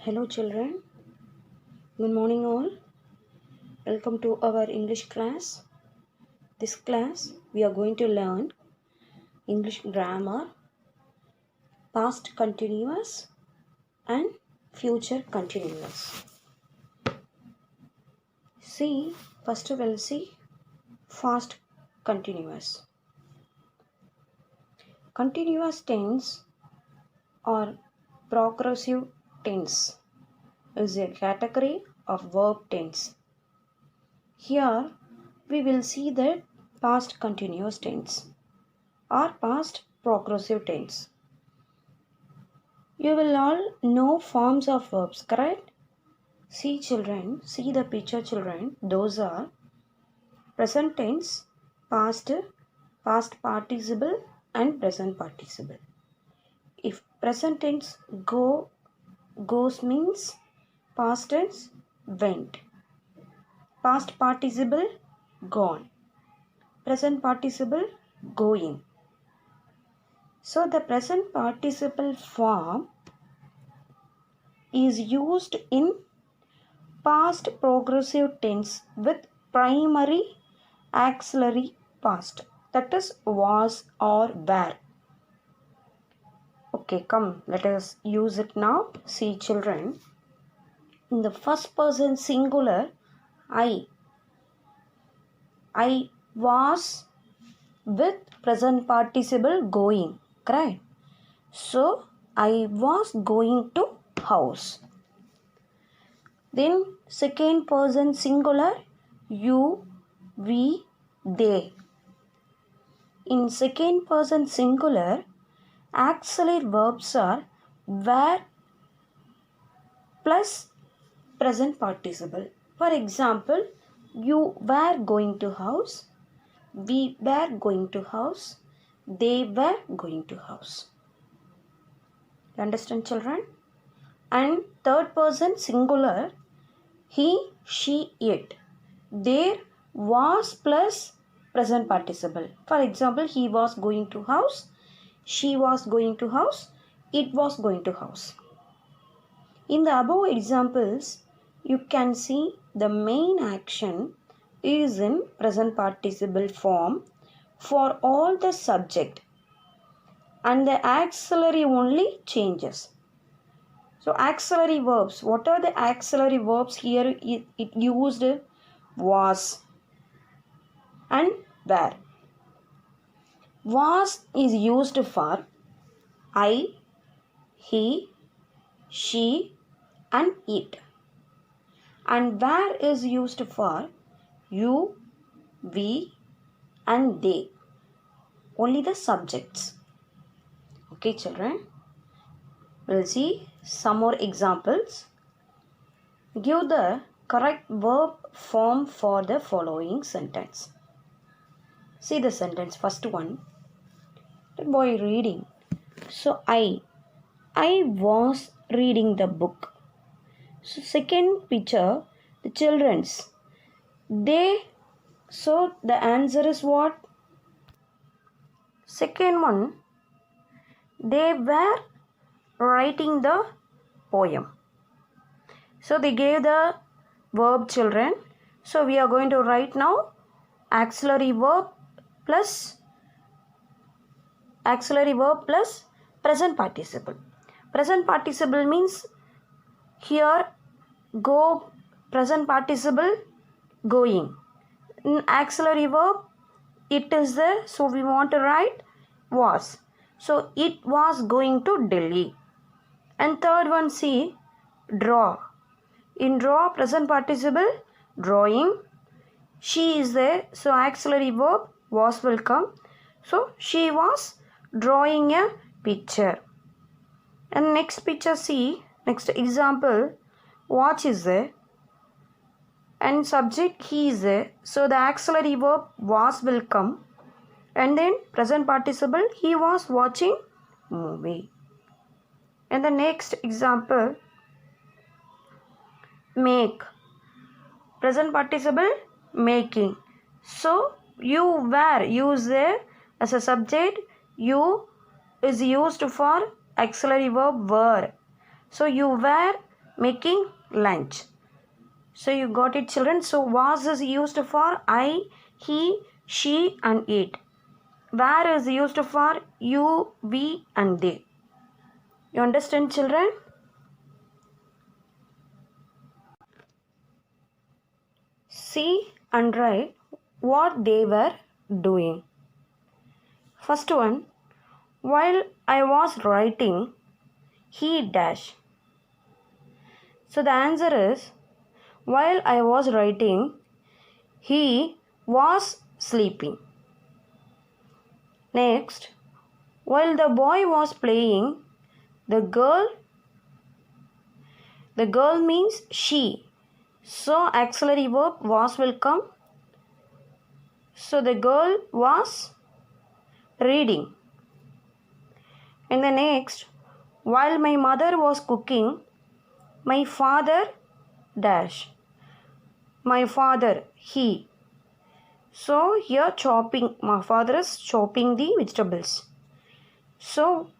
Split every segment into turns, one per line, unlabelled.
Hello children, good morning all. Welcome to our English class. This class we are going to learn English grammar, past continuous and future continuous. First we'll see past continuous. Continuous tense or progressive tense is a category of verb tense. Here we will see the past continuous tense or past progressive tense. You will all know forms of verbs, correct? See the picture children. Those are present tense, past participle and present participle. If present tense goes means past tense went. Past participle gone. Present participle going. So the present participle form is used in past progressive tense with primary auxiliary past, that is was or were. Okay, come, let us use it now. See children, in the first person singular, I was with present participle going, correct? So I was going to house. Then second person singular, you, we, they. In second person singular, auxiliary verbs are were plus present participle. For example, you were going to house, we were going to house, they were going to house. Understand children? And third person singular, he, she, it. There was plus present participle. For example, he was going to house, she was going to house, it was going to house. In the above examples, you can see the main action is in present participle form for all the subject and the auxiliary only changes. So auxiliary verbs, what are the auxiliary verbs here? It used was and were. Was is used for I, he, she and it. And were is used for you, we and they. Only the subjects. Okay children, we'll see some more examples. Give the correct verb form for the following sentence. See the sentence, first one. The boy reading. So I was reading the book. So second picture, the children's. So the answer is what? Second one, they were writing the poem. So they gave the verb children. So we are going to write now auxiliary verb plus present participle. Present participle means here go, present participle going. In auxiliary verb it is there, so we want to write was. So it was going to Delhi. And third one, see, draw. In draw, present participle drawing. She is there, so auxiliary verb was will come. So she was drawing a picture. And next picture, see, next example, watch is there. And subject he is there, so the auxiliary verb was will come. And then present participle, he was watching movie. And the next example, make. Present participle making. So you were used there as a subject. You is used for auxiliary verb were. So you were making lunch. So you got it, children. So was is used for I, he, she and it. Where is used for you, we and they. You understand, children? See and write what they were doing. First one, while I was writing, he dash. So the answer is, while I was writing, he was sleeping. Next, while the boy was playing, the girl means she. So auxiliary verb was will come. So the girl was reading. And the next, while my mother was cooking, my father dash. My father, he. So here chopping, my father is chopping the vegetables. So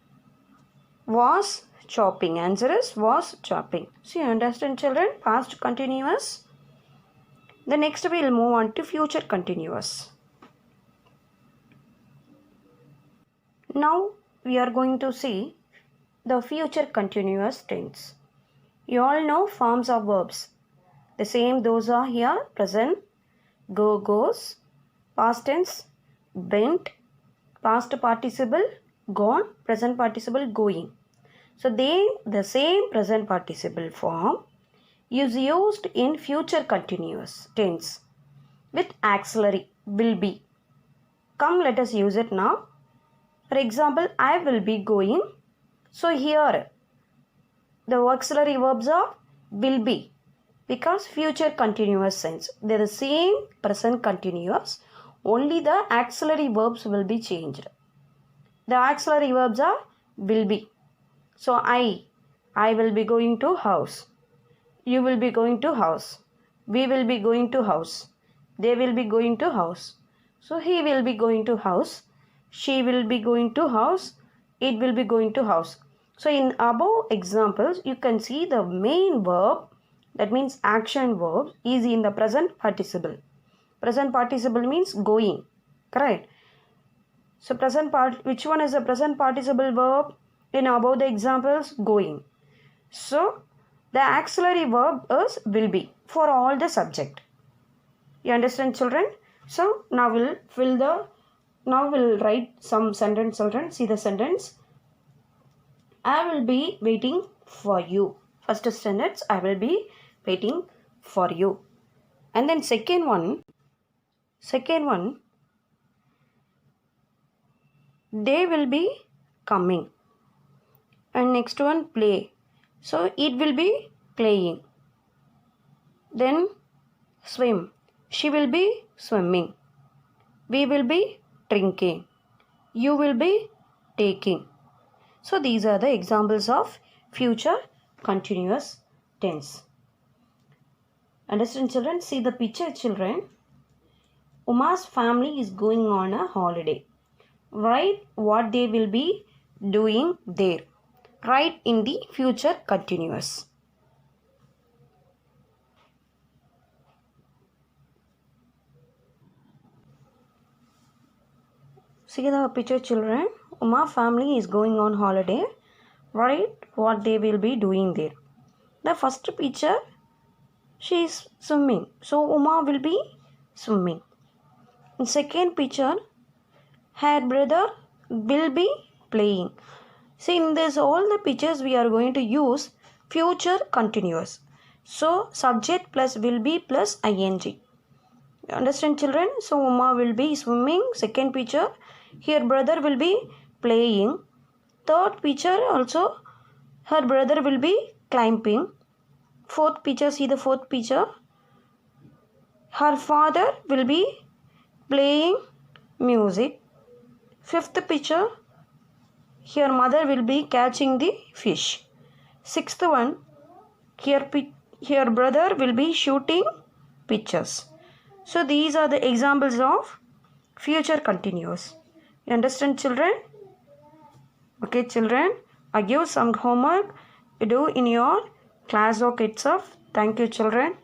was chopping. Answer is was chopping. So you understand, children? Past continuous. The next we will move on to future continuous. Now we are going to see the future continuous tense. You all know forms of verbs. The same those are here: present, go, goes, past tense, went, past participle, gone, present participle, going. So the same present participle form is used in future continuous tense with auxiliary will be. Come, let us use it now. For example, I will be going. So here the auxiliary verbs are will be, because future continuous tense. They are the same present continuous, only the auxiliary verbs will be changed. The auxiliary verbs are will be. So I will be going to house. You will be going to house. We will be going to house. They will be going to house. So he will be going to house. She will be going to house. It will be going to house. So in above examples, you can see the main verb, that means action verb, is in the present participle. Present participle means going. Correct? So which one is the present participle verb? In above the examples, going. So the auxiliary verb is will be for all the subject. You understand, children? So now we'll write some sentence, children. See the sentence. I will be waiting for you. First sentence, I will be waiting for you. And then second one, they will be coming. And next one, play. So it will be playing. Then swim. She will be swimming. We will be drinking. You will be taking. So these are the examples of future continuous tense. Understand, children? See the picture, children. Uma's family is going on a holiday. Write what they will be doing there. Write in the future continuous. See the picture, children. Uma family is going on holiday. Write what they will be doing there. The first picture, she is swimming. So Uma will be swimming. In second picture, her brother will be playing. See, in this all the pictures we are going to use future continuous. So subject plus will be plus ing. You understand, children? So Uma will be swimming. Second picture, her brother will be playing. Third picture also, her brother will be climbing. Fourth picture, see the fourth picture, her father will be playing music. Fifth picture, her mother will be catching the fish. Sixth one, her brother will be shooting pictures. So these are the examples of future continuous. You understand, children? Okay, children, I give some homework you do in your Class of itself. Thank you, children.